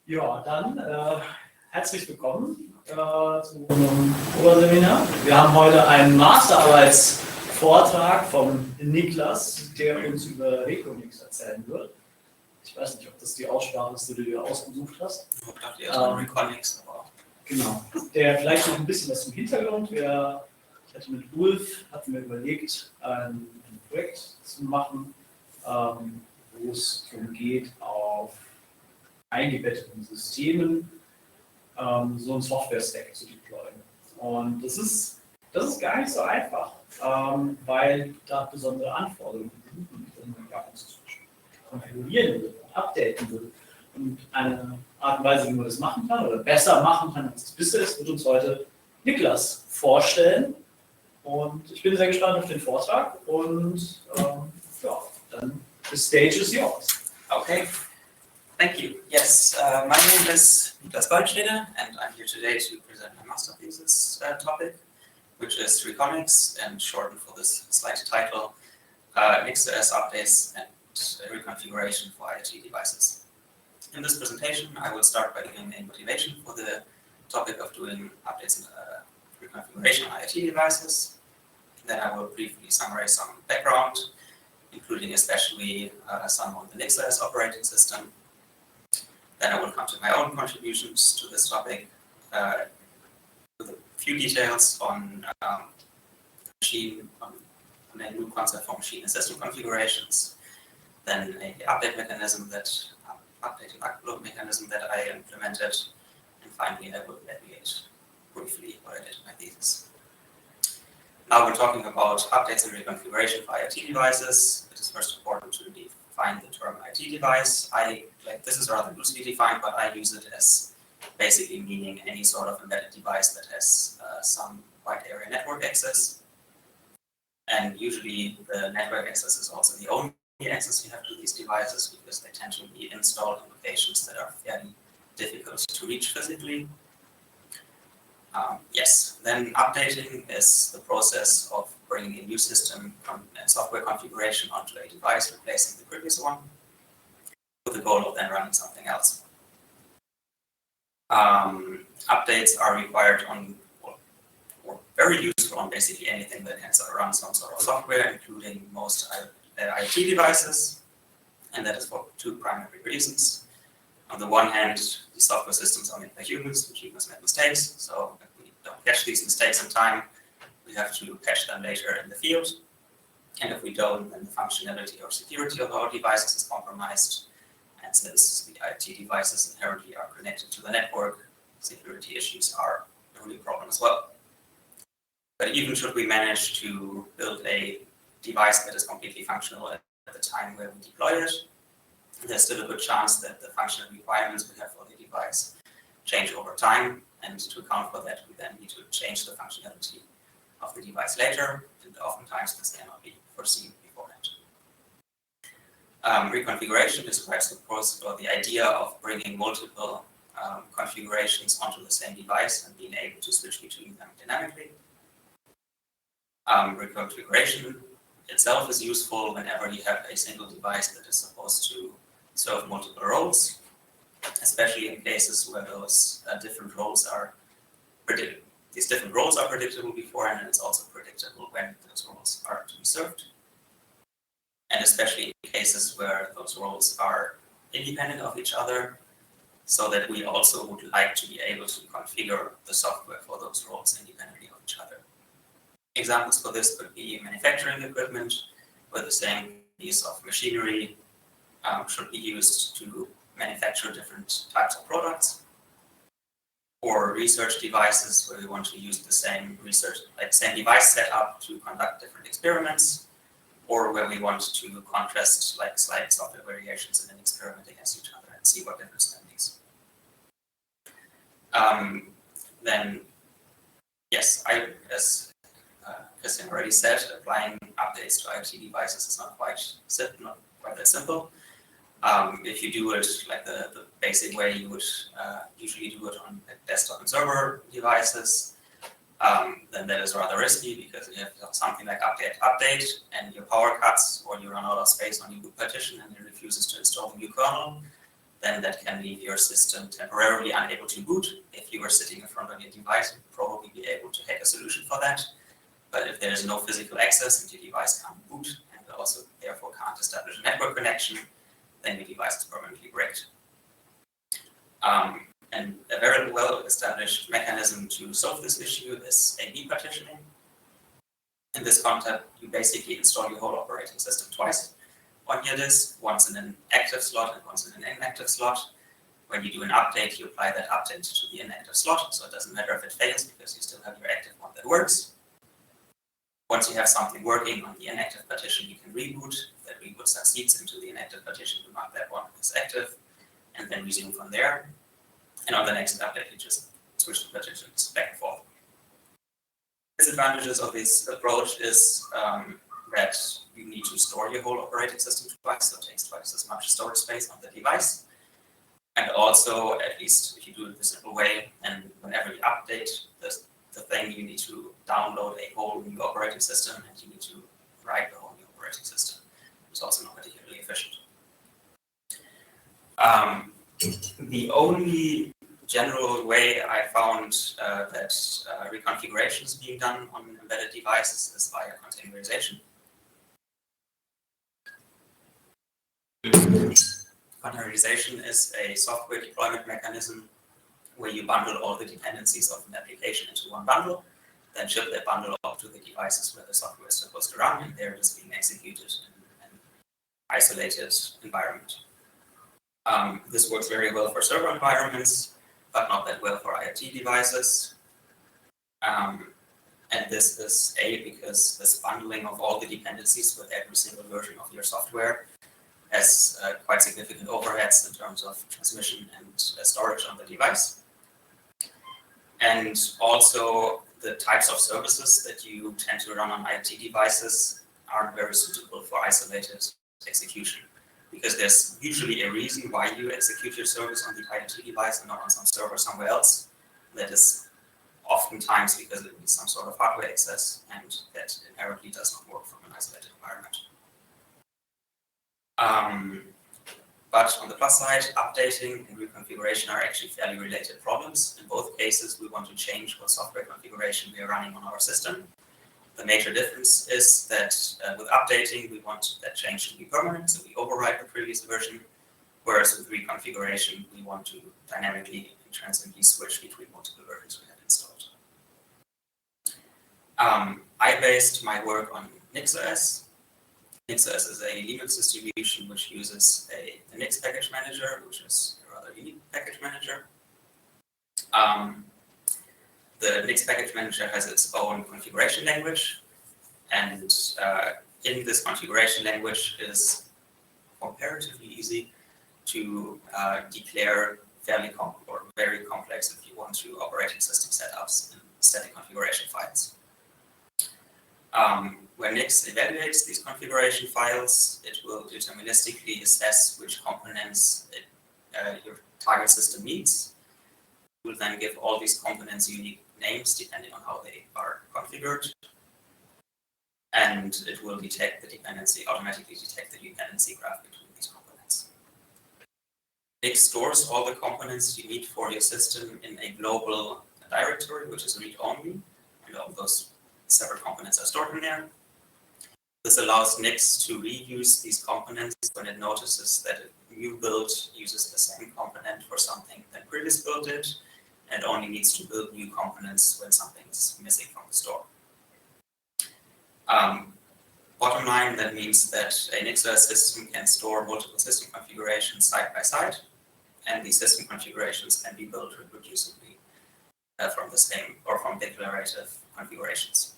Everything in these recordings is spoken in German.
Ja, dann herzlich willkommen zu unserem Oberseminar. Wir haben heute einen Masterarbeitsvortrag vom Niklas, der uns über reCoNix erzählen wird. Ich weiß nicht, ob das die Aussprache ist, die du dir ausgesucht hast. Ich dachte erstmal reCoNix, aber genau. Der vielleicht noch ein bisschen was zum Hintergrund. Ich hatte mit Ulf überlegt, ein Projekt zu machen, wo es darum geht, auf eingebetteten Systemen so ein Software-Stack zu deployen. Und das ist gar nicht so einfach, weil da besondere Anforderungen sind, die man gar nicht konfigurieren will, updaten will. Und eine Art und Weise, wie man das machen kann oder besser machen kann, als es bisher ist, wird uns heute Niklas vorstellen. Und ich bin sehr gespannt auf den Vortrag und dann the stage is yours. okay. Thank you. Yes, my name is Niklas Gollenstede, and I'm here today to present my master thesis topic, which is reCoNix, and shortened for this slide title, NixOS updates and reconfiguration for IoT devices. In this presentation, I will start by giving a motivation for the topic of doing updates and reconfiguration on IoT devices. Then I will briefly summarize some background, including especially some on the NixOS operating system. Then I will come to my own contributions to this topic with a few details on a new concept for machine and system configurations, then an update mechanism update and upload mechanism that I implemented, and finally I will navigate briefly what I did in my thesis. Now we're talking about updates and reconfiguration for IoT devices. It is first important to define the term IoT device. This is rather loosely defined, but I use it as basically meaning any sort of embedded device that has some wide area network access. And usually the network access is also the only access you have to these devices, because they tend to be installed in locations that are fairly difficult to reach physically. Then updating is the process of bringing a new system and software configuration onto a device, replacing the previous one, with the goal of then running something else. Updates are required on, or very useful on basically anything that can run some sort of software, including most IoT devices, and that is for two primary reasons. On the one hand, the software systems are made by humans, and humans make mistakes, so if we don't catch these mistakes in time, we have to catch them later in the field. And if we don't, then the functionality or security of our devices is compromised. And since the IoT devices inherently are connected to the network, security issues are a real problem as well. But even should we manage to build a device that is completely functional at the time where we deploy it, there's still a good chance that the functional requirements we have for the device change over time, and to account for that, we then need to change the functionality of the device later, and oftentimes this cannot be foreseen beforehand. Reconfiguration describes the process or the idea of bringing multiple configurations onto the same device and being able to switch between them dynamically. Reconfiguration itself is useful whenever you have a single device that is supposed to serve multiple roles, especially in cases where those different roles are predictable. These different roles are predictable beforehand, and it's also predictable when those roles are to be served. And especially in cases where those roles are independent of each other, so that we also would like to be able to configure the software for those roles independently of each other. Examples for this could be manufacturing equipment, where the same piece of machinery should be used to manufacture different types of products, or research devices where we want to use the same device setup to conduct different experiments, or where we want to contrast slight software variations in an experiment against each other and see what difference that makes. As Christian already said, applying updates to IoT devices is not quite that simple. If you do it like the basic way, you would usually do it on desktop and server devices, then that is rather risky, because you have something like update and your power cuts, or you run out of space on your boot partition and it refuses to install the new kernel. then that can leave your system temporarily unable to boot. If you are sitting in front of your device, you'll probably be able to hack a solution for that. But if there's no physical access and your device can't boot and also therefore can't establish a network connection, then your device is permanently bricked. And a very well-established mechanism to solve this issue is A/B partitioning. In this concept, you basically install your whole operating system twice on your disk, once in an active slot and once in an inactive slot. When you do an update, you apply that update to the inactive slot, so it doesn't matter if it fails because you still have your active one that works. Once you have something working on the inactive partition, you can reboot. That reboot succeeds into the inactive partition, you mark that one as active, and then resume from there. And on the next update, you just switch the partitions back and forth. Disadvantages of this approach is that you need to store your whole operating system twice, so it takes twice as much storage space on the device. And also, at least if you do it the simple way, and whenever you update the thing, you need to download a whole new operating system and you need to write the whole new operating system. It's also not particularly efficient. The only general way I found that reconfiguration is being done on embedded devices is via containerization. Containerization is a software deployment mechanism where you bundle all the dependencies of an application into one bundle, then ship that bundle up to the devices where the software is supposed to run, and they're just being executed in an isolated environment. This works very well for server environments, but not that well for IoT devices. And this is because this bundling of all the dependencies with every single version of your software has quite significant overheads in terms of transmission and storage on the device. And also the types of services that you tend to run on IoT devices aren't very suitable for isolated execution, because there's usually a reason why you execute your service on the IoT device and not on some server somewhere else. That is oftentimes because it needs some sort of hardware access, and that inherently does not work from an isolated environment. But on the plus side, updating and reconfiguration are actually fairly related problems. In both cases, we want to change what software configuration we are running on our system. The major difference is that with updating, we want that change to be permanent, so we override the previous version, whereas with reconfiguration, we want to dynamically and transiently switch between multiple versions we have installed. I based my work on NixOS. NixOS is a Linux distribution which uses a Nix package manager, which is a rather unique package manager. The Nix package manager has its own configuration language, and in this configuration language is comparatively easy to declare very complex, if you want to, operating system setups in static configuration files. When Nix evaluates these configuration files, it will deterministically assess which components your target system needs. It will then give all these components unique names depending on how they are configured. And it will automatically detect the dependency graph between these components. Nix stores all the components you need for your system in a global directory, which is read-only, and all those separate components are stored in there. This allows Nix to reuse these components when it notices that a new build uses the same component for something that previous build did, and only needs to build new components when something is missing from the store. Bottom line, that means that a NixOS system can store multiple system configurations side by side, and these system configurations can be built reproducibly from the same or from declarative configurations.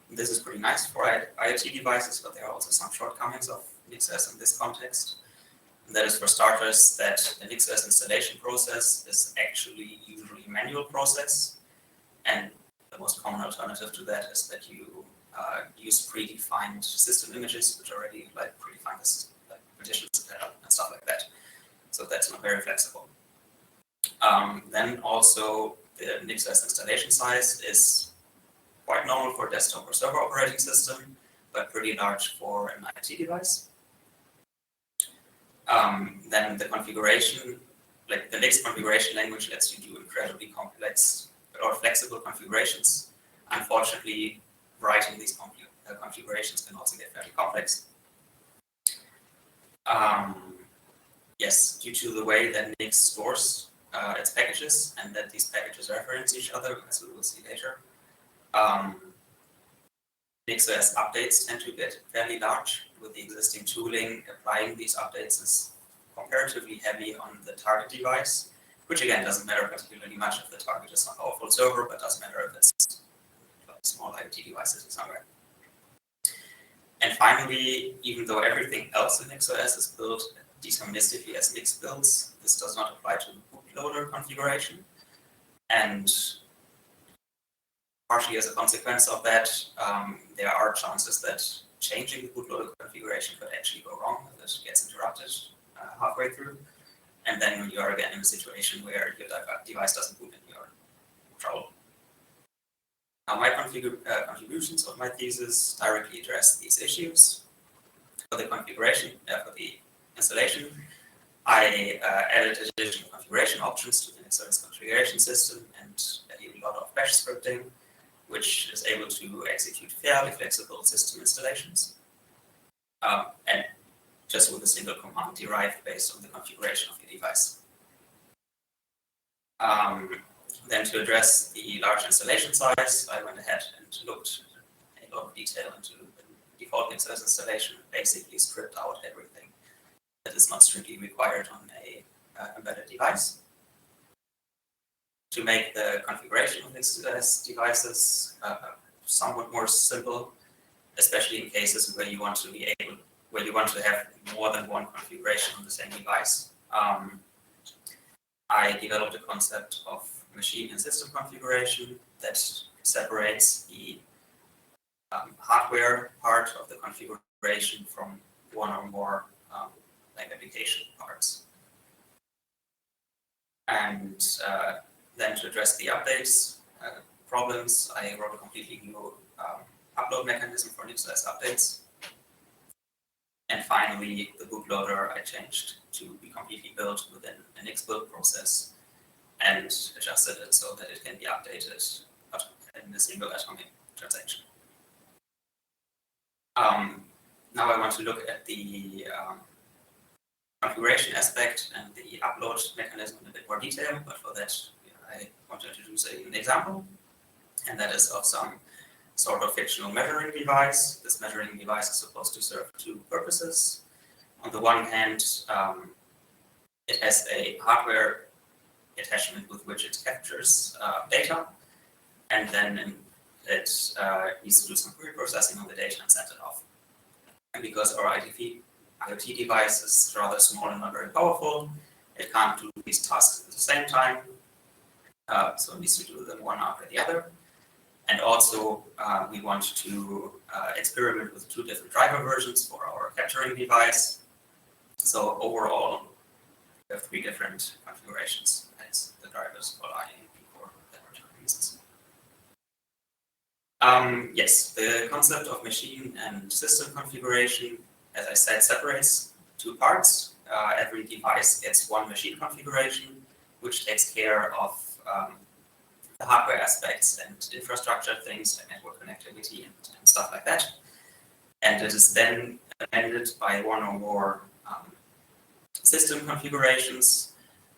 This is pretty nice for IoT devices, but there are also some shortcomings of NixOS in this context. And that is, for starters, that the NixOS installation process is actually usually a manual process, and the most common alternative to that is that you use predefined system images, which already predefine this, partitions and stuff like that. So that's not very flexible. Then also the NixOS installation size is quite normal for a desktop or server operating system, but pretty large for an IoT device. Then the configuration, like the Nix configuration language, lets you do incredibly complex or flexible configurations. Unfortunately, writing these configurations can also get very complex. Yes, due to the way that Nix stores its packages and that these packages reference each other, as we will see later, NixOS updates tend to get fairly large. With the existing tooling, applying these updates is comparatively heavy on the target device, which again doesn't matter particularly much if the target is not a powerful server, but doesn't matter if it's like small IoT devices somewhere. And finally, even though everything else in NixOS is built deterministically as Nix builds, this does not apply to the bootloader configuration. And partially as a consequence of that, there are chances that changing the bootloader configuration could actually go wrong if it gets interrupted halfway through. And then you are again in a situation where your device doesn't boot and you're in trouble. Now, my contributions of my thesis directly address these issues. For the configuration, for the installation, I added additional configuration options to the NixOS configuration system and a lot of bash scripting, which is able to execute fairly flexible system installations. And just with a single command derived based on the configuration of your device. Then to address the large installation size, I went ahead and looked in a lot of detail into the default NixOS installation, basically stripped out everything that is not strictly required on a embedded device. To make the configuration of NixOS devices somewhat more simple, especially in cases where you want to have more than one configuration on the same device. I developed a concept of machine and system configuration that separates the hardware part of the configuration from one or more like application parts. And then to address the updates problems, I wrote a completely new upload mechanism for NixOS updates. And finally, the bootloader I changed to be completely built within a Nix build process and adjusted it so that it can be updated in a single atomic transaction. Now I want to look at the configuration aspect and the upload mechanism in a bit more detail, but for that I want to introduce an example, and that is of some sort of fictional measuring device. This measuring device is supposed to serve two purposes. On the one hand, it has a hardware attachment with which it captures data, and then it needs to do some pre-processing on the data and send it off. And because our IoT device is rather small and not very powerful, it can't do these tasks at the same time, so it needs to do them one after the other. And also, we want to experiment with two different driver versions for our capturing device. So overall, we have three different configurations as the drivers for I and for laboratory reasons. Yes, the concept of machine and system configuration, as I said, separates two parts. Every device gets one machine configuration, which takes care of the hardware aspects and infrastructure things like network connectivity and stuff like that. And it is then amended by one or more system configurations,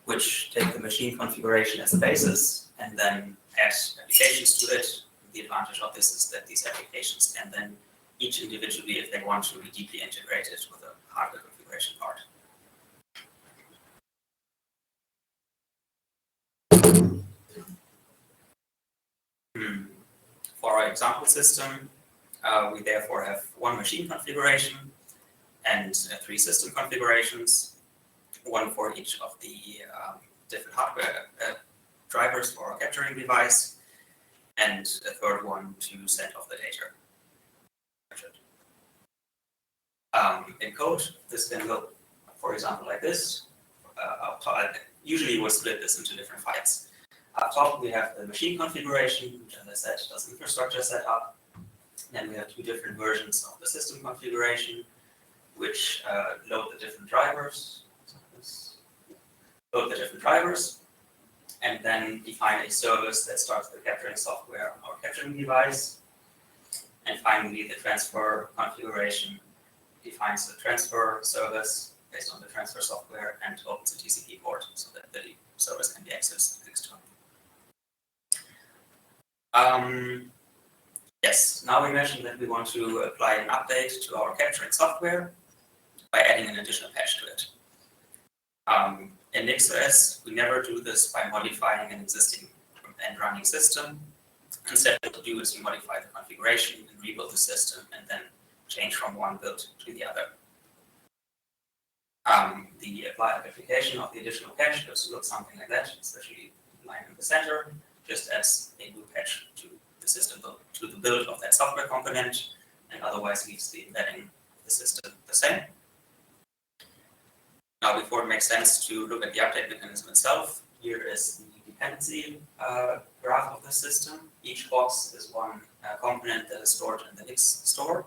which take the machine configuration as a basis and then add applications to it. The advantage of this is that these applications can then each individually, if they want to, be deeply integrated with a hardware configuration part. For our example system, we therefore have one machine configuration and three system configurations, one for each of the different hardware drivers for our capturing device, and a third one to send off the data. In code, this can look, for example, like this. Usually we'll split this into different files. Up top, we have the machine configuration, which, as I said, does infrastructure setup. Then we have two different versions of the system configuration, which load the different drivers, and then define a service that starts the capturing software on our capturing device. And finally, the transfer configuration defines the transfer service based on the transfer software and opens a TCP port so that the service can be accessed externally. Yes, now we mentioned that we want to apply an update to our capturing software by adding an additional patch to it. In NixOS, we never do this by modifying an existing and running system. Instead, what we do is we modify the configuration and rebuild the system and then change from one build to the other. The application of the additional patch looks something like that, especially the line in the center, just adds a new patch to the system build, to the build of that software component, and otherwise leaves the embedding of the system the same. Now, before it makes sense to look at the update mechanism itself, here is the dependency graph of the system. Each box is one component that is stored in the Nix store.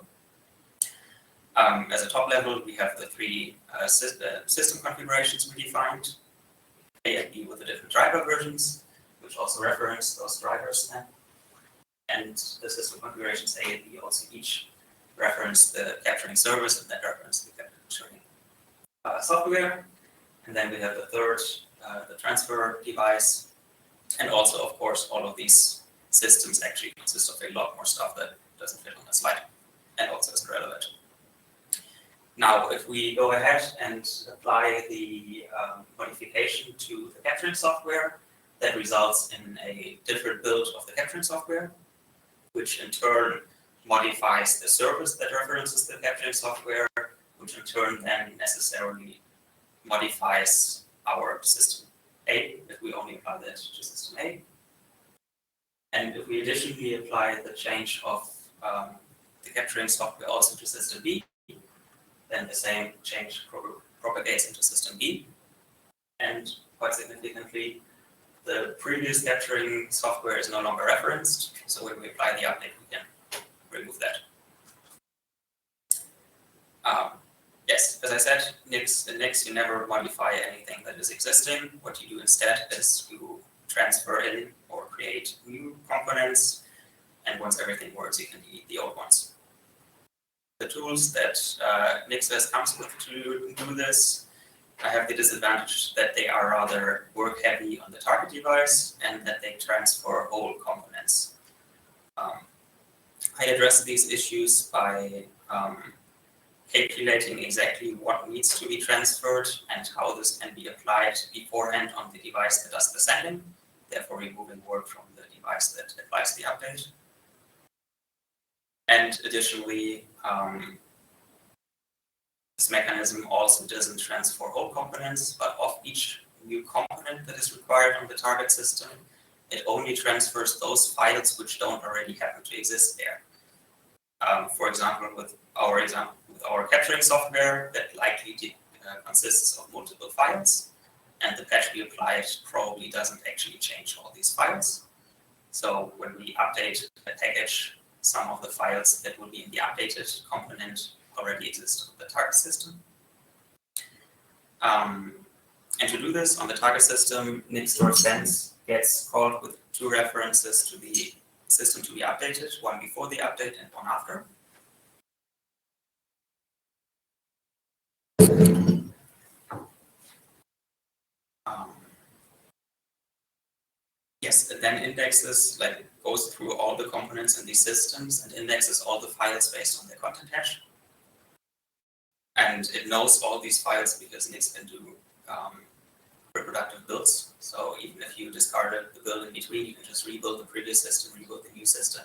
As a top level, we have the three system configurations we defined, A and B with the different driver versions, which also reference those drivers then. And the system configurations A and B also each reference the capturing service and then reference the capturing software. And then we have the third, the transfer device. And also, of course, all of these systems actually consist of a lot more stuff that doesn't fit on the slide and also is relevant. Now, if we go ahead and apply the modification to the capturing software, that results in a different build of the capturing software, which in turn modifies the service that references the capturing software, which in turn then necessarily modifies our system A, if we only apply that to system A. And if we additionally apply the change of the capturing software also to system B, then the same change propagates into system B. And quite significantly, the previous capturing software is no longer referenced. So when we apply the update, we can remove that. Yes, as I said, in Nix, you never modify anything that is existing. What you do instead is you transfer in or create new components. And once everything works, you can delete the old ones. The tools that NixOS comes with to do this have the disadvantage that they are rather work-heavy on the target device and that they transfer whole components. I address these issues by calculating exactly what needs to be transferred and how this can be applied beforehand on the device that does the sending, therefore removing work from the device that applies the update. And additionally, this mechanism also doesn't transfer whole components, but of each new component that is required on the target system, it only transfers those files which don't already happen to exist there. For example, with our capturing software, that likely consists of multiple files, and the patch we applied probably doesn't actually change all these files. So when we update the package, some of the files that will be in the updated component already exist on the target system. And to do this on the target system, NixStoreSense gets called with two references to the system to be updated, one before the update and one after. Yes, it then indexes, goes through all the components in these systems and indexes all the files based on their content hash. And it knows all these files because Nix can do reproductive builds. So even if you discarded the build in between, you can just rebuild the previous system, rebuild the new system,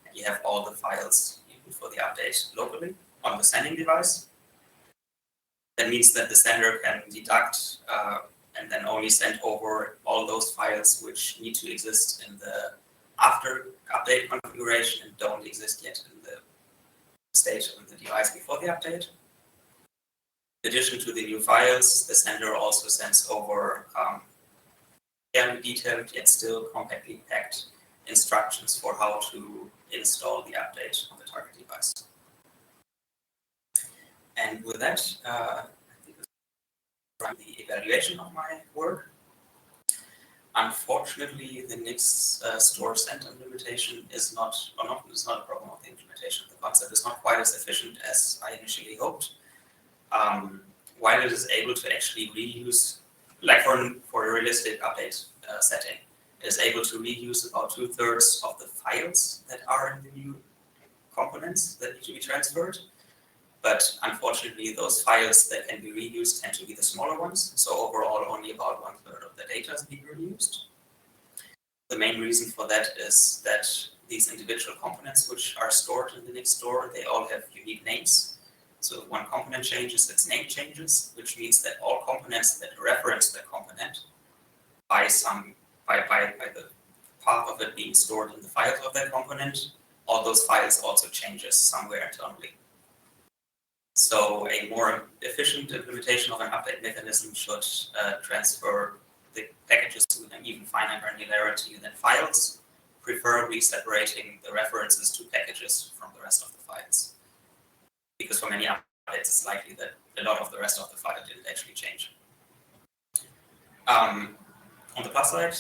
and you have all the files even for the update locally on the sending device. That means that the sender can deduct and then only send over all those files which need to exist in the after update configuration and don't exist yet in the state of the device before the update. In addition to the new files, the sender also sends over fairly detailed yet still compactly packed instructions for how to install the update on the target device. And with that, I think it's from the evaluation of my work. Unfortunately, the Nix store center implementation is not a problem of the implementation. The concept is not quite as efficient as I initially hoped. While it is able to actually reuse, like for a realistic update setting, it is able to reuse about 2/3 of the files that are in the new components that need to be transferred. But unfortunately, those files that can be reused tend to be the smaller ones. So overall, only about 1/3 of the data is being reused. The main reason for that is that these individual components which are stored in the Nix store, they all have unique names. So if one component changes, its name changes, which means that all components that reference the component by the path of it being stored in the files of that component, all those files also changes somewhere internally. So a more efficient implementation of an update mechanism should transfer the packages to an even finer granularity than files, preferably separating the references to packages from the rest of the files. Because for many updates, it's likely that a lot of the rest of the file didn't actually change. On the plus side,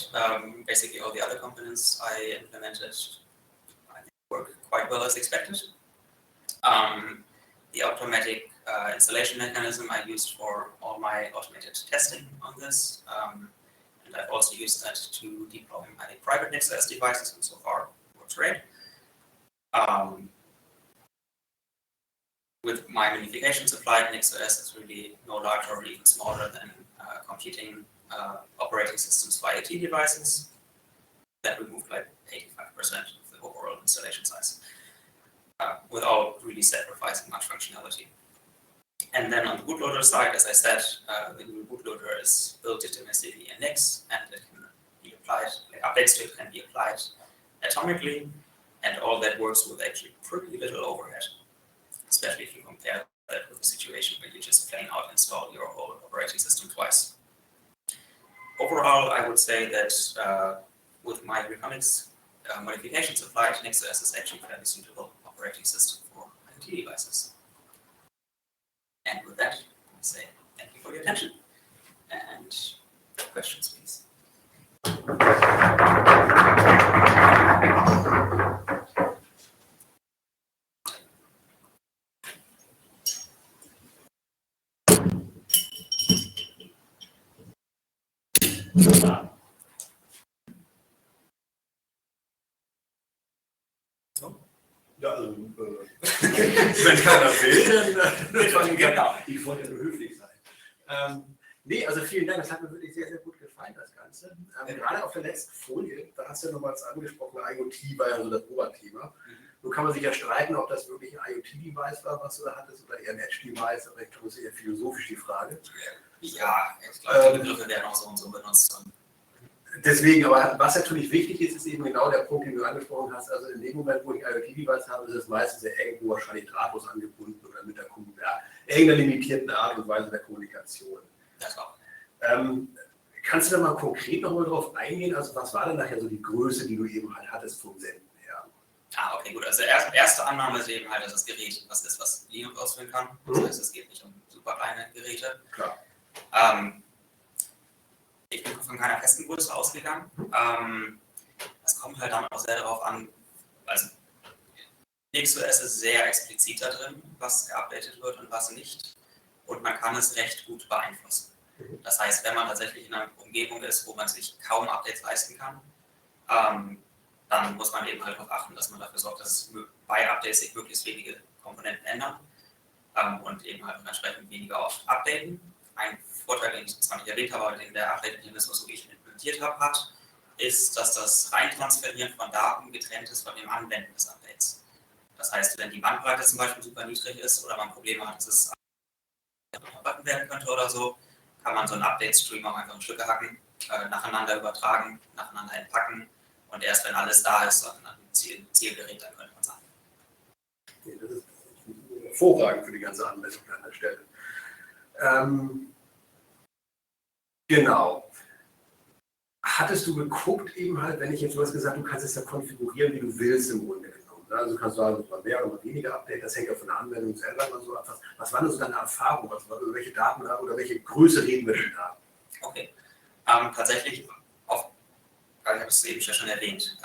basically all the other components I implemented, I think, work quite well as expected. The automatic installation mechanism I used for all my automated testing on this, and I've also used that to deploy my private NixOS devices, and so far works great. With my minifications applied, NixOS is really no larger or even smaller than competing operating systems for IoT devices. That removed like 85% of the overall installation size, without really sacrificing much functionality. And then on the bootloader side, as I said, the new bootloader is built intimately in Nix, and it can be applied, like updates to it can be applied atomically, and all that works with actually pretty little overhead, especially if you compare that with a situation where you just plain out install your whole operating system twice. Overall, I would say that with my reCoNix modifications applied, NixOS is actually a fairly suitable operating system for IoT devices. And with that, I say thank you for your attention. And questions, please. So? Ja, also, wenn keiner will, dann Genau. Ich wollte ja nur höflich sein. Nee, also vielen Dank, das hat mir wirklich sehr, sehr gut gefallen, das Ganze. Gerade auf der letzten Folie, da hast du ja nochmals angesprochen, IoT war ja so das Oberthema. Nun kann man sich ja streiten, ob das wirklich ein IoT-Device war, was du da hattest, oder eher ein Edge-Device, aber ich glaube, das ist eher philosophisch die Frage. Ja, ich glaube, die Begriffe werden auch so und so benutzt. Deswegen, aber was natürlich wichtig ist, ist eben genau der Punkt, den du angesprochen hast. Also in dem Moment, wo ich IoT-Device habe, ist es meistens ja irgendwo wahrscheinlich drahtlos angebunden oder mit der irgendeiner limitierten Art und Weise der Kommunikation. Das auch. Kannst du da mal konkret nochmal drauf eingehen? Also was war denn nachher so die Größe, die du eben halt hattest vom Senden her? Okay, gut. Also erste Annahme ist eben halt, dass das Gerät was ist, was Linux ausführen kann. Das heißt, es geht nicht um super kleine Geräte. Klar. Ich bin von keiner festen Größe ausgegangen. Es kommt halt dann auch sehr darauf an, also NixOS ist sehr explizit da drin, was geupdatet wird und was nicht. Und man kann es recht gut beeinflussen. Das heißt, wenn man tatsächlich in einer Umgebung ist, wo man sich kaum Updates leisten kann, dann muss man eben halt darauf achten, dass man dafür sorgt, dass bei Updates sich möglichst wenige Komponenten ändern und eben halt entsprechend weniger oft updaten. Ein Vorteil, den ich zwar nicht erwähnt habe, aber den der Update-Mechanismus, so wie ich ihn implementiert habe, hat, ist, dass das Reintransferieren von Daten getrennt ist von dem Anwenden des Updates. Das heißt, wenn die Bandbreite zum Beispiel super niedrig ist oder man Probleme hat, dass es überbacken werden könnte oder so, kann man so einen Update-Stream auch einfach in Stücke hacken, nacheinander übertragen, nacheinander entpacken und erst wenn alles da ist, dann ein Zielgerät, dann könnte man sagen. Okay, das ist hervorragend für die ganze Anwendung an der Stelle. Genau. Hattest du geguckt eben halt, wenn ich jetzt, du hast gesagt, du kannst es ja konfigurieren, wie du willst im Grunde genommen. Also kannst du sagen, mal mehr oder mal weniger Update, das hängt ja von der Anwendung selber immer so ab. Was waren denn so deine Erfahrungen? Über welche Daten oder welche Größe reden wir denn da? Okay. Tatsächlich, ich habe es eben schon erwähnt,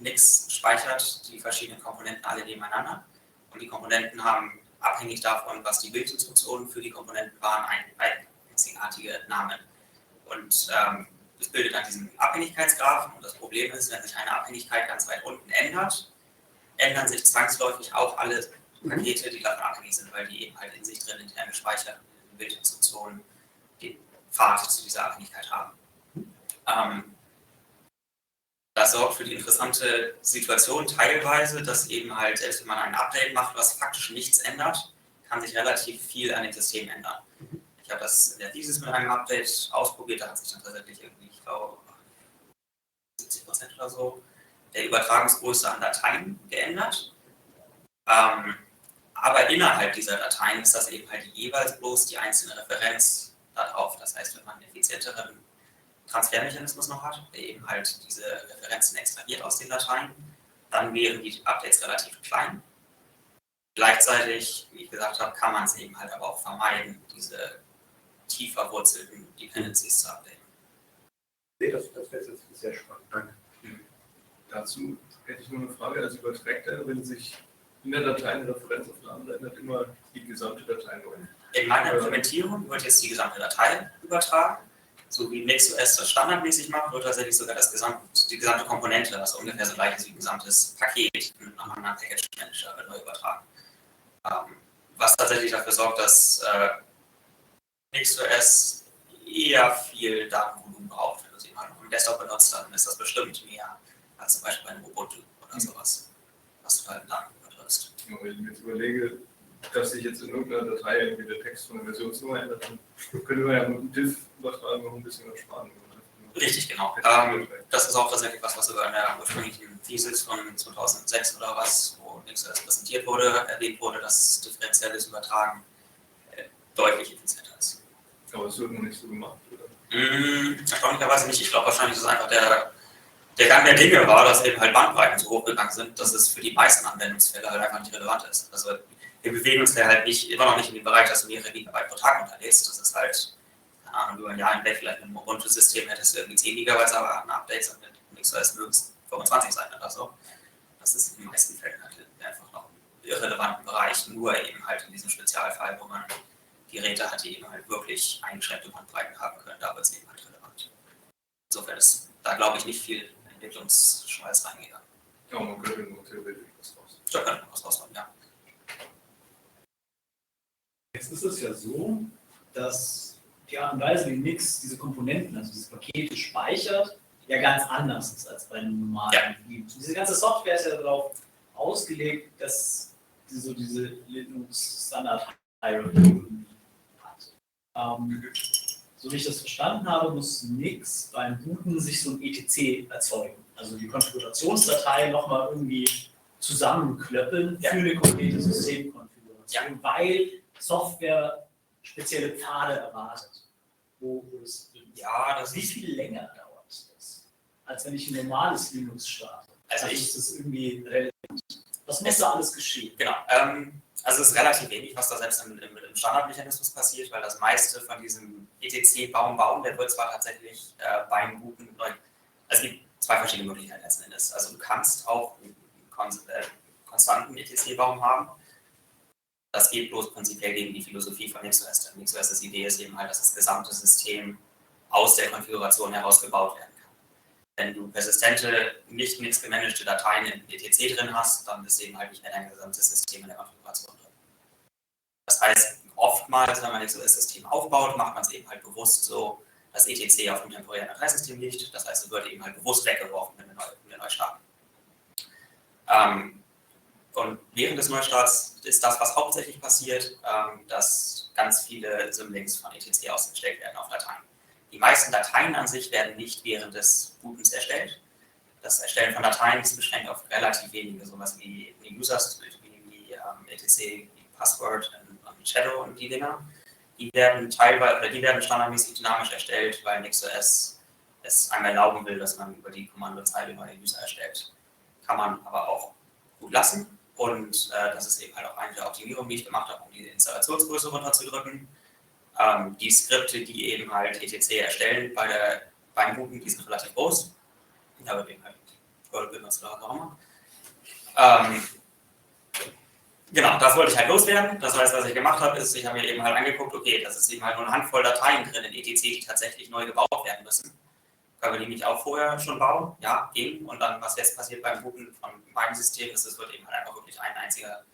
Nix speichert die verschiedenen Komponenten alle nebeneinander und die Komponenten haben abhängig davon, was die Bildinstruktionen für die Komponenten waren, einzigartige Namen. Und es bildet dann diesen Abhängigkeitsgraphen und das Problem ist, wenn sich eine Abhängigkeit ganz weit unten ändert, ändern sich zwangsläufig auch alle Pakete, die davon abhängig sind, weil die eben halt in sich drin intern gespeichert in Bildinstruktionen den Pfad zu dieser Abhängigkeit haben. Das sorgt für die interessante Situation teilweise, dass eben halt, selbst wenn man ein Update macht, was faktisch nichts ändert, kann sich relativ viel an dem System ändern. Ich habe das in der Thesis mit einem Update ausprobiert, da hat sich dann tatsächlich irgendwie, ich glaube, 70% oder so der Übertragungsgröße an Dateien geändert. Aber innerhalb dieser Dateien ist das eben halt jeweils bloß die einzelne Referenz darauf. Das heißt, wenn man einen effizienteren Transfermechanismus noch hat, der eben halt diese Referenzen extrahiert aus den Dateien, dann wären die Updates relativ klein. Gleichzeitig, wie ich gesagt habe, kann man es eben halt aber auch vermeiden, diese tief verwurzelten Dependencies zu updaten. Nee, das wäre jetzt sehr spannend. Danke. Dazu hätte ich nur eine Frage. Also überträgt er, wenn sich in der Datei eine Referenz auf eine andere ändert, immer die gesamte Datei neu? In meiner Implementierung wird jetzt die gesamte Datei übertragen. So wie NixOS das standardmäßig macht, wird tatsächlich sogar die gesamte Komponente, was ungefähr so gleich ist wie ein gesamtes Paket mit einem anderen Package Manager, neu übertragen. Was tatsächlich dafür sorgt, dass NixOS eher viel Datenvolumen braucht. Wenn du sie mal im Desktop benutzt, dann ist das bestimmt mehr als zum Beispiel bei einem Ubuntu oder sowas, was du halt Daten überträgst. Wenn ich mir jetzt überlege, dass sich jetzt in irgendeiner Datei irgendwie der Text von der Versionsnummer ändert, dann können wir ja mit dem Diff übertragen noch ein bisschen ersparen. Richtig, genau. Das ist auch tatsächlich was sogar in der ursprünglichen Thesis von 2006 oder was, wo NixOS präsentiert wurde, erwähnt wurde, dass differenzielles Übertragen deutlich effizienter ist. Aber das wird noch nicht so gemacht, oder? Erstaunlicherweise nicht. Ich glaube wahrscheinlich, dass es einfach der Gang der Dinge war, dass eben halt Bandbreiten so hochgegangen sind, dass es für die meisten Anwendungsfälle halt einfach nicht relevant ist. Also wir bewegen uns ja halt immer noch nicht in dem Bereich, dass du mehrere Gigabyte pro Tag unterlädst. Das ist halt, keine Ahnung, über ein Jahr hinweg vielleicht mit einem Ubuntu-System hättest du irgendwie 10 Gigabyte an Updates und mit NixOS mögen es 25 sein oder so. Das ist in den meisten Fällen halt einfach noch im irrelevanten Bereich, nur eben halt in diesem Spezialfall, wo man Geräte hat, die eben halt wirklich eingeschränkte Bandbreiten haben können, da wird es eben halt relevant. Insofern ist da, glaube ich, nicht viel Entwicklungsschweiß reingegangen. Ja, man könnte nur theoretisch was raus. Da könnte man was rausholen, ja. Jetzt ist es ja so, dass die Art und Weise, wie Nix diese Komponenten, also diese Pakete speichert, ja ganz anders ist als bei einem normalen Linux. Diese ganze Software ist ja darauf ausgelegt, dass sie so diese Linux-Standard-Hierarchy hat. So wie ich das verstanden habe, muss Nix beim Booten sich so ein ETC erzeugen. Also die Konfigurationsdatei nochmal irgendwie zusammenklöppeln für eine komplette Systemkonfiguration, weil Software spezielle Pfade erwartet. Wie viel länger dauert das, als wenn ich ein normales Linux starte? Also ist das irgendwie relevant? Was muss da alles geschehen? Genau. Also es ist relativ wenig, was da selbst im Standardmechanismus passiert, weil das meiste von diesem ETC-Baum, der wird zwar tatsächlich beim Booten, also es gibt zwei verschiedene Möglichkeiten letzten Endes. Also du kannst auch einen konstanten ETC-Baum haben. Das geht bloß prinzipiell gegen die Philosophie von NixOS. NixOS' Idee ist eben halt, dass das gesamte System aus der Konfiguration heraus gebaut werden kann. Wenn du persistente, nicht Nix gemanagte Dateien in ETC drin hast, dann ist eben halt nicht mehr dein gesamtes System in der Konfiguration drin. Das heißt, oftmals, wenn man ein NixOS-System aufbaut, macht man es eben halt bewusst so, dass ETC auf einem temporären Dateisystem liegt. Das heißt, es wird eben halt bewusst weggeworfen, wenn wir neu starten. Und während des Neustarts ist das, was hauptsächlich passiert, dass ganz viele Symlinks von ETC ausgestellt werden auf Dateien. Die meisten Dateien an sich werden nicht während des Bootens erstellt. Das Erstellen von Dateien ist beschränkt auf relativ wenige, sowas wie Users, wie ETC, wie Password und Shadow und die Dinger. Die werden standardmäßig dynamisch erstellt, weil NixOS es einem erlauben will, dass man über die Kommandozeile neue User erstellt. Kann man aber auch gut lassen. Und das ist eben halt auch eine der Optimierungen, die ich gemacht habe, um die Installationsgröße runterzudrücken. Die Skripte, die eben halt etc. erstellen beim Booten, die sind relativ groß. Da wird eben halt Perl benutzt oder was auch immer. Genau, das wollte ich halt loswerden. Das heißt, was ich gemacht habe, ist, ich habe mir eben halt angeguckt, okay, das ist eben halt nur eine Handvoll Dateien drin in etc., die tatsächlich neu gebaut werden müssen. Können wir die nicht auch vorher schon bauen? Ja, ging. Und dann, was jetzt passiert beim Booten von meinem System, ist, es wird eben halt einfach wirklich ein einziger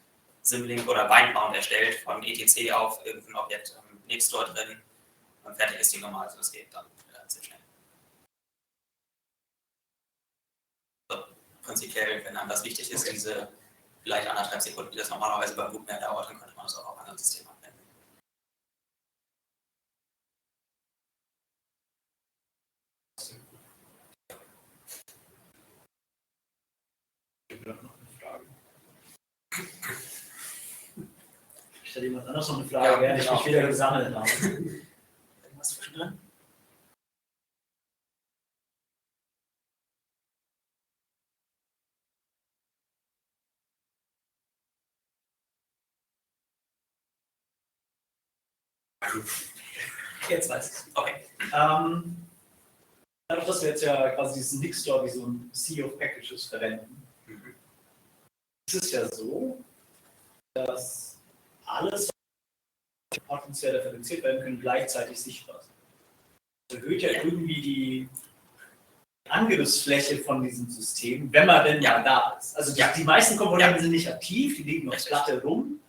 Symlink oder Bindmount erstellt von etc. auf irgendein Objekt im NixStore drin und fertig ist die Nummer. Also das geht dann sehr schnell. So, prinzipiell, wenn einem das wichtig ist, diese vielleicht 1,5 Sekunden, die das normalerweise beim Boot mehr dauert, dann könnte man das auch auf anderen Systemen anwenden. Ich habe noch eine Frage. Ich stelle jemand anders noch eine Frage, Ja, während ich genau. mich wieder gesammelt habe. Irgendwas zwischendrin? Jetzt weiß ich es. Okay. Dadurch, dass wir jetzt ja quasi diesen NixStore wie so ein Sea of Packages verwenden, ist es ja so, dass alles, was potenziell differenziert werden können, gleichzeitig sichtbar ist. Das erhöht ja irgendwie die Angriffsfläche von diesem System, wenn man denn mal da ist. Also die meisten Komponenten sind nicht aktiv, die liegen auf der Platte rum.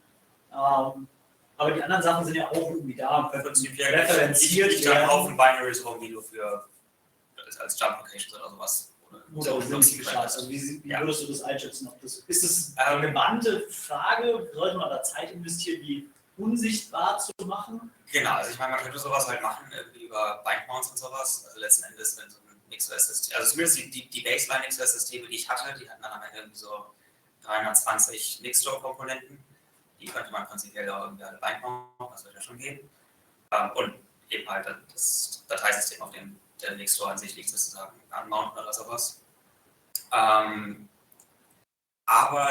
Aber die anderen Sachen sind ja auch irgendwie da und können referenziert werden. Ich habe einen Haufen Binaries rum, die du für als Jump Locations oder sowas oder so also wie würdest du das einschätzen? Ist es eine relevante Frage? Sollte man da Zeit investieren, die unsichtbar zu machen? Genau, also ich meine, man könnte sowas halt machen, irgendwie über Bindmounts und sowas. Also letzten Endes, wenn so ein NixOS-System, also zumindest die Baseline NixOS-Systeme, die ich hatte, die hatten dann am Ende irgendwie so 320 NixStore-Komponenten. Die könnte man prinzipiell auch irgendwie alle Bindmounten, das wird ja schon gehen. Und eben halt das Dateisystem, auf dem der NixStore an sich liegt, sozusagen anmounten oder sowas. Aber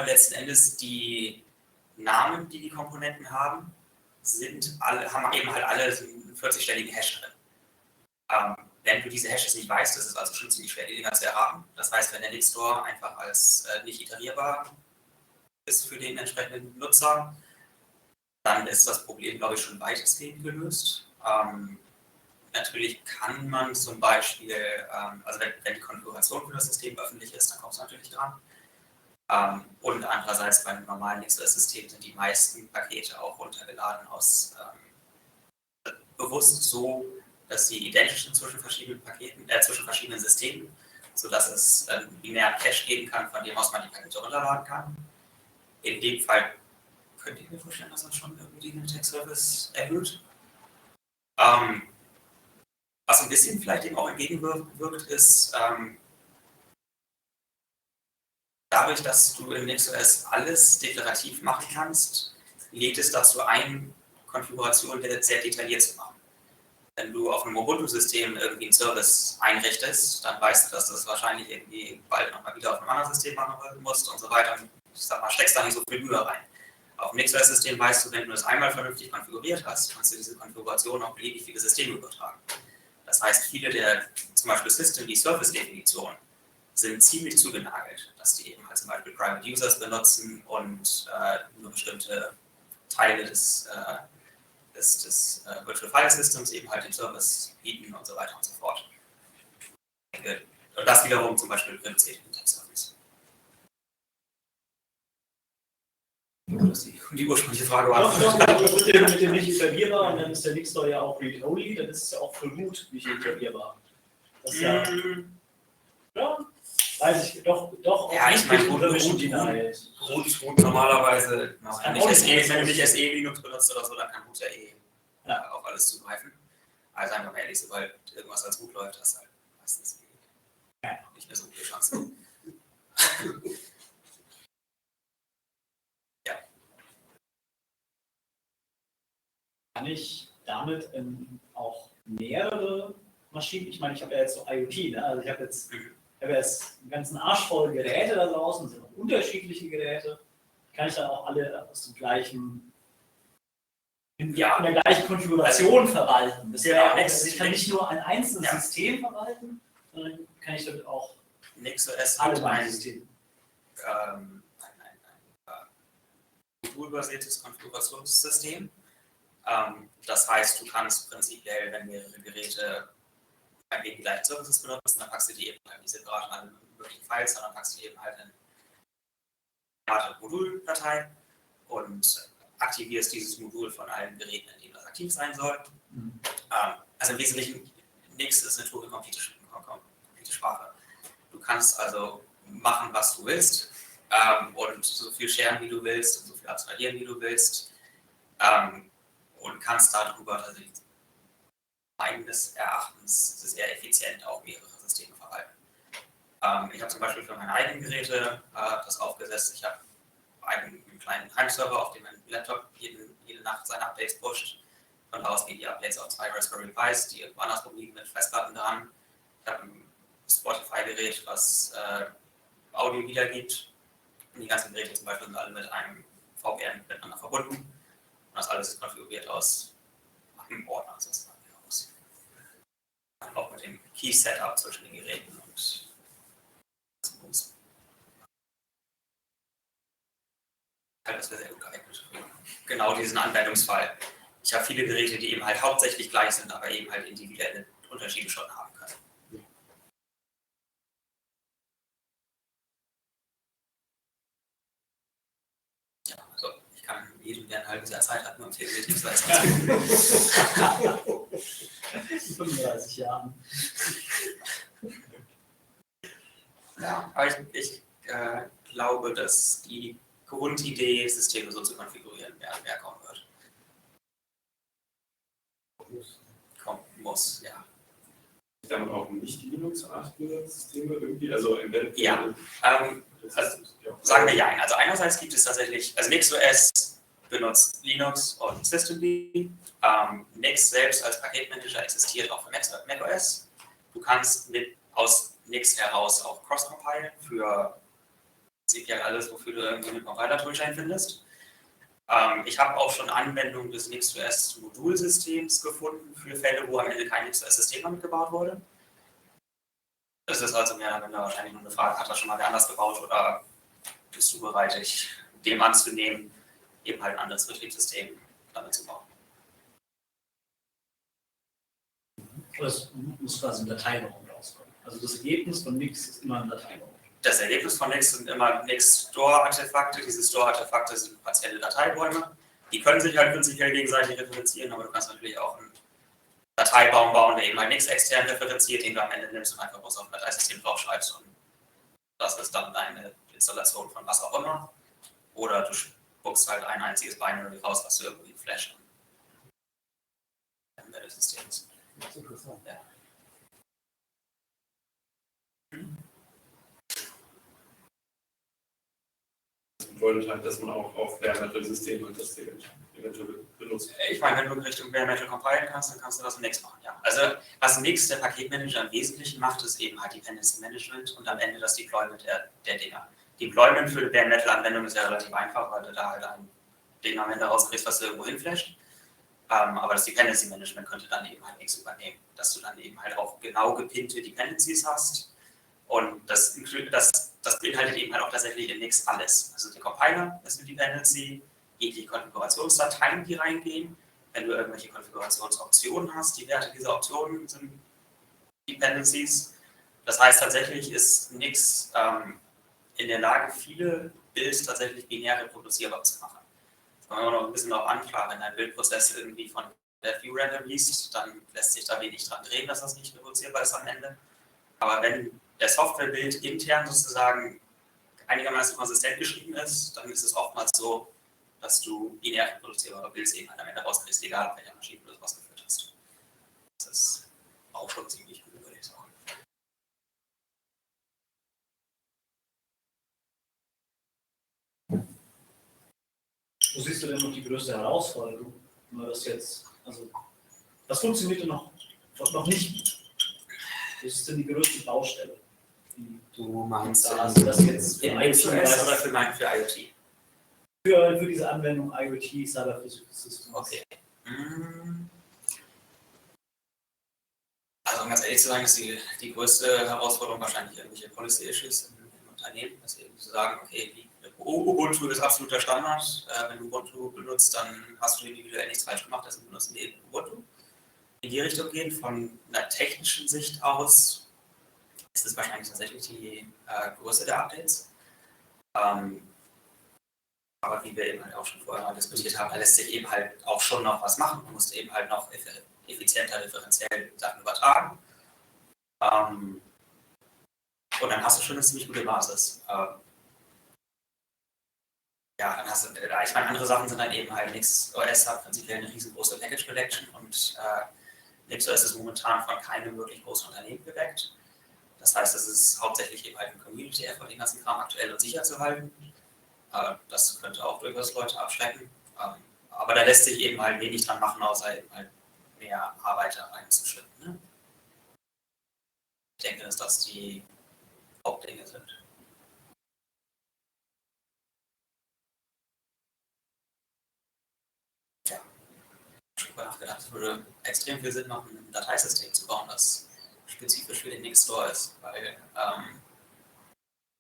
letzten Endes die Namen, die Komponenten haben, haben eben halt alle einen 40-stelligen Hash drin. Wenn du diese Hashes nicht weißt, ist es also schon ziemlich schwer, die Dinger zu erraten. Das heißt, wenn der NixStore einfach als nicht iterierbar ist für den entsprechenden Nutzer, dann ist das Problem, glaube ich, schon weitestgehend gelöst. Natürlich kann man zum Beispiel, also wenn die Konfiguration für das System öffentlich ist, dann kommst du natürlich dran. Und andererseits beim normalen NixOS-System sind die meisten Pakete auch runtergeladen aus bewusst so, dass sie identisch sind zwischen verschiedenen Paketen, zwischen verschiedenen Systemen, sodass es binären Cache geben kann, von dem aus man die Pakete runterladen kann. In dem Fall könnt ihr mir vorstellen, dass das schon irgendwie den Tech-Service erhöht. Was ein bisschen vielleicht dem auch entgegenwirkt, ist, dadurch, dass du in NixOS alles deklarativ machen kannst, lädt es dazu ein, Konfigurationen sehr detailliert zu machen. Wenn du auf einem Ubuntu-System irgendwie einen Service einrichtest, dann weißt du, dass du das wahrscheinlich irgendwie bald nochmal wieder auf einem anderen System machen musst und so weiter. Ich sag mal, steckst da nicht so viel Mühe rein. Auf dem NixOS-System weißt du, wenn du das einmal vernünftig konfiguriert hast, kannst du diese Konfiguration auf beliebig viele Systeme übertragen. Das heißt, viele der zum Beispiel System-Service-Definitionen sind ziemlich zugenagelt, dass die eben halt zum Beispiel Private Users benutzen und nur bestimmte Teile des Virtual File Systems eben halt den Service bieten und so weiter und so fort. Und das wiederum zum Beispiel reduziert den Tech-Service. Die ursprüngliche Frage war. Doch, mit dem nicht iterierbar und dann ist der NixStore ja auch read-only, dann ist es ja auch für Root nicht iterierbar. Das ist ja, weiß ich, doch Ja, ich meine, Root normalerweise, wenn du nicht SE Linux benutzt oder so, dann kann Root ja auf alles zugreifen. Also einfach mal ehrlich, sobald irgendwas als Root läuft, hast du halt meistens nicht mehr so viele Chancen. Ja. Kann ich damit auch mehrere Maschinen, ich meine, ich habe ja jetzt so IoT, ne? Also ich habe jetzt einen ganzen Arsch voll Geräte da draußen, sind auch unterschiedliche Geräte, kann ich dann auch alle aus dem gleichen, in Ja. der gleichen Konfiguration verwalten. Das Genau, also ich kann nicht nur ein einzelnes System verwalten, sondern kann ich damit auch NixOS alle hat meine ein Systeme. modulbasiertes Konfigurationssystem. Das heißt, du kannst prinzipiell, wenn mehrere Geräte die gleichen Services benutzen, dann packst du die eben halt nicht separat an möglichen Files, sondern packst die eben halt in eine Moduldatei und aktivierst dieses Modul von allen Geräten, in denen das aktiv sein soll. Also im Wesentlichen, Nix ist eine complete Sprache. Du kannst also machen, was du willst und so viel sharen, wie du willst und so viel abstrahieren, wie du willst und kannst darüber tatsächlich meines Erachtens sehr effizient auch mehrere Systeme verwalten. Ich habe zum Beispiel für meine eigenen Geräte das aufgesetzt. Ich habe einen kleinen Heimserver, auf dem mein Laptop jede Nacht seine Updates pusht. Von da aus gehen die Updates auf 2 Raspberry Pis, die andersrum liegen mit Festplatten dran. Ich habe ein Spotify-Gerät, was Audio wiedergibt. Und die ganzen Geräte zum Beispiel sind alle mit einem VPN miteinander verbunden. Und das alles ist konfiguriert aus einem Ordner sozusagen heraus. Auch mit dem Key-Setup zwischen den Geräten und das wäre sehr gut geeignet für genau diesen Anwendungsfall. Ich habe viele Geräte, die eben halt hauptsächlich gleich sind, aber eben halt individuelle Unterschiede schon haben können. Ja, also ich kann jedem, der ein halbes Jahr Zeit hat, nur empfehlen, Dienstleistungen. 35 Jahren. Ja, aber ich glaube, dass die Grundidee, Systeme so zu konfigurieren, mehr kommen wird. Muss, ja. Damit auch nicht Linux-artige Systeme irgendwie, also Embedded? Ja, sagen wir ja. Also einerseits gibt es tatsächlich, also NixOS benutzt Linux und Systemd. Nix selbst als Paketmanager existiert auch für macOS. Du kannst aus Nix heraus auch cross-compilen für prinzipiell alles, wofür du irgendwie einen Compiler-Toolchain findest. Ich habe auch schon Anwendungen des NixOS-Modulsystems gefunden für Fälle, wo am Ende kein NixOS-System damit gebaut wurde. Das ist also mehr oder weniger wahrscheinlich nur eine Frage, hat das schon mal wer anders gebaut oder bist du bereit, dich dem anzunehmen, eben halt ein anderes Betriebssystem damit zu bauen. Das muss quasi ein Dateinamen rauskommen. Also das Ergebnis von Nix ist immer ein Dateinamen. Das Ergebnis von Nix sind immer Nix-Store-Artefakte. Diese Store-Artefakte sind partielle Dateibäume. Die können sich halt prinzipiell gegenseitig referenzieren, aber du kannst natürlich auch einen Dateibaum bauen, der eben halt Nix extern referenziert, den du am Ende nimmst und einfach bloß auf ein Dateisystem draufschreibst und das ist dann deine Installation von was auch immer. Oder du spuckst halt ein einziges Binary raus, was du irgendwie flasht. Embedded-System ist. Das ist interessant. Ja. Das bedeutet halt, dass man auch auf Bare-Metal-Systemen halt das eventuell benutzt. Ich meine, wenn du in Richtung Bare Metal compilen kannst, dann kannst du das mit Nix machen. Ja. Also was Nix, der Paketmanager, im Wesentlichen macht, ist eben halt Dependency Management und am Ende das Deployment der Dinger. Deployment für eine Bare Metal Anwendung ist ja relativ einfach, weil du da halt ein Ding am Ende rauskriegst, was du irgendwo hinflasht. Aber das Dependency Management könnte dann eben halt Nix übernehmen, dass du dann eben halt auch genau gepinnte Dependencies hast. Und das beinhaltet eben halt auch tatsächlich in Nix alles. Also der Compiler ist eine Dependency, die Konfigurationsdateien, die reingehen. Wenn du irgendwelche Konfigurationsoptionen hast, die Werte dieser Optionen sind Dependencies. Das heißt, tatsächlich ist Nix in der Lage, viele Builds tatsächlich binär reproduzierbar zu machen. Das kann man noch ein bisschen darauf anklagen, wenn ein Bildprozess irgendwie von der View random liest, dann lässt sich da wenig dran drehen, dass das nicht reproduzierbar ist am Ende. Aber wenn der Softwarebild intern sozusagen einigermaßen konsistent geschrieben ist, dann ist es oftmals so, dass du binär reproduzierbare Builds eben am Ende rauskriegst, egal auf welcher Maschine du das ausgeführt hast. Das ist auch schon ziemlich gut, würde ich sagen. Wo siehst du denn noch die größte Herausforderung? Wenn man das jetzt, also, was funktioniert denn noch nicht? Was ist denn die größte Baustelle? Du meinst Also das jetzt für in IoT NixOS oder für IoT? für diese Anwendung IoT Cyber Physical Systems. Okay. Also um ganz ehrlich zu sagen, ist die größte Herausforderung wahrscheinlich irgendwelche Policy-Issues im Unternehmen, dass eben zu sagen, okay, Ubuntu ist absoluter Standard. Wenn du Ubuntu benutzt, dann hast du individuell nichts falsch gemacht, deswegen benutzen wir eben Ubuntu. In die Richtung gehen, von einer technischen Sicht aus, ist es wahrscheinlich tatsächlich die Größe der Updates. Aber wie wir eben halt auch schon vorher mal diskutiert haben, da lässt sich eben halt auch schon noch was machen. Man muss eben halt noch effizienter differenziell Sachen übertragen. Und dann hast du schon eine ziemlich gute Basis. Ja, dann hast du, ich meine, andere Sachen sind dann eben halt NixOS hat prinzipiell eine riesengroße Package Collection und NixOS ist momentan von keinem wirklich großen Unternehmen geweckt. Das heißt, es ist hauptsächlich eben halt ein Community-Effort, den ganzen Kram aktuell und sicher zu halten. Das könnte auch durchaus Leute abschrecken. Aber da lässt sich eben halt wenig dran machen, außer eben halt mehr Arbeiter reinzuschleppen. Ne? Ich denke, dass das die Hauptdinge sind. Ja, ich habe darüber nachgedacht, es würde extrem viel Sinn machen, ein Dateisystem zu bauen, das spezifisch für den Nix-Store ist, weil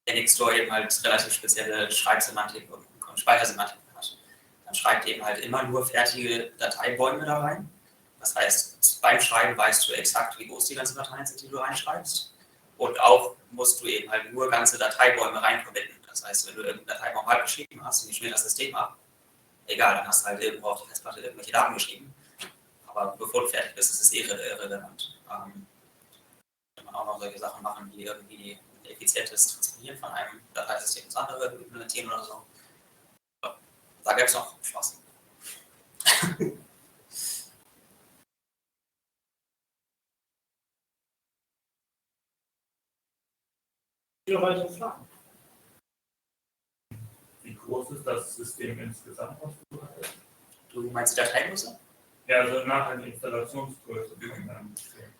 der Nix-Store eben halt relativ spezielle Schreibsemantik und Speichersemantik hat. Dann schreibt eben halt immer nur fertige Dateibäume da rein. Das heißt, beim Schreiben weißt du exakt, wie groß die ganzen Dateien sind, die du reinschreibst. Und auch musst du eben halt nur ganze Dateibäume reincommitten. Das heißt, wenn du irgendeinen Dateibaum halb geschrieben hast und die schnell das System ab, egal, dann hast du halt irgendwo auf die Festplatte irgendwelche Daten geschrieben. Aber bevor du fertig bist, ist es irrelevant. Kann man auch noch solche Sachen machen, wie irgendwie effizientes Transferieren von einem Dateisystem ins andere implementieren oder so. Da gäbe es noch Spaß. Viele weitere Fragen? Wie groß ist das System insgesamt, was du hast? Du meinst die Dateigröße? Ja, also nachher die Installationsgröße von deinem System.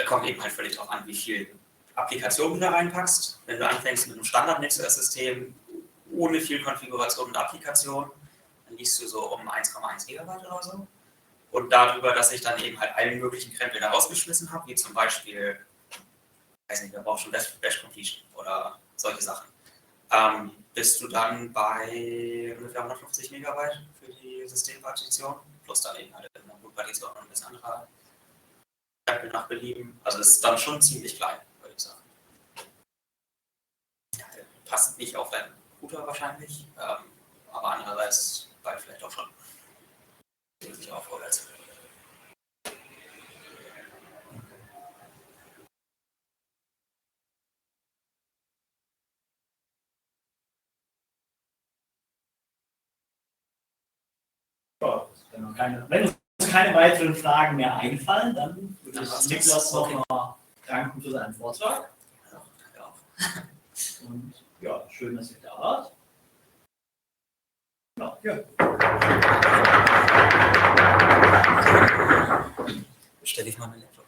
Kommt eben halt völlig darauf an, wie viel Applikationen du da reinpackst. Wenn du anfängst mit einem Standard-NixOS-System ohne viel Konfiguration und Applikation, dann liegst du so um 1,1 Gigabyte oder so. Und darüber, dass ich dann eben halt allen möglichen Krempel da rausgeschmissen habe, wie zum Beispiel, ich weiß nicht, wir brauchen schon Bash Completion oder solche Sachen, bist du dann bei ungefähr 150 Megabyte für die Systempartition, plus dann eben halt eine Bootpartition und ein bisschen anderer Krempel nach Belieben. Also es ist dann schon ziemlich klein, würde ich sagen. Ja, passt nicht auf deinen Router wahrscheinlich, aber andererseits bald vielleicht auch schon. Sich auch vorwärts. Ja, wenn uns keine weiteren Fragen mehr einfallen, dann würde ich Niklas noch mal danken für seinen Vortrag. Ja, danke auch. Und ja, schön, dass ihr da wart. Ja. Stelle ich mal meinen Laptop.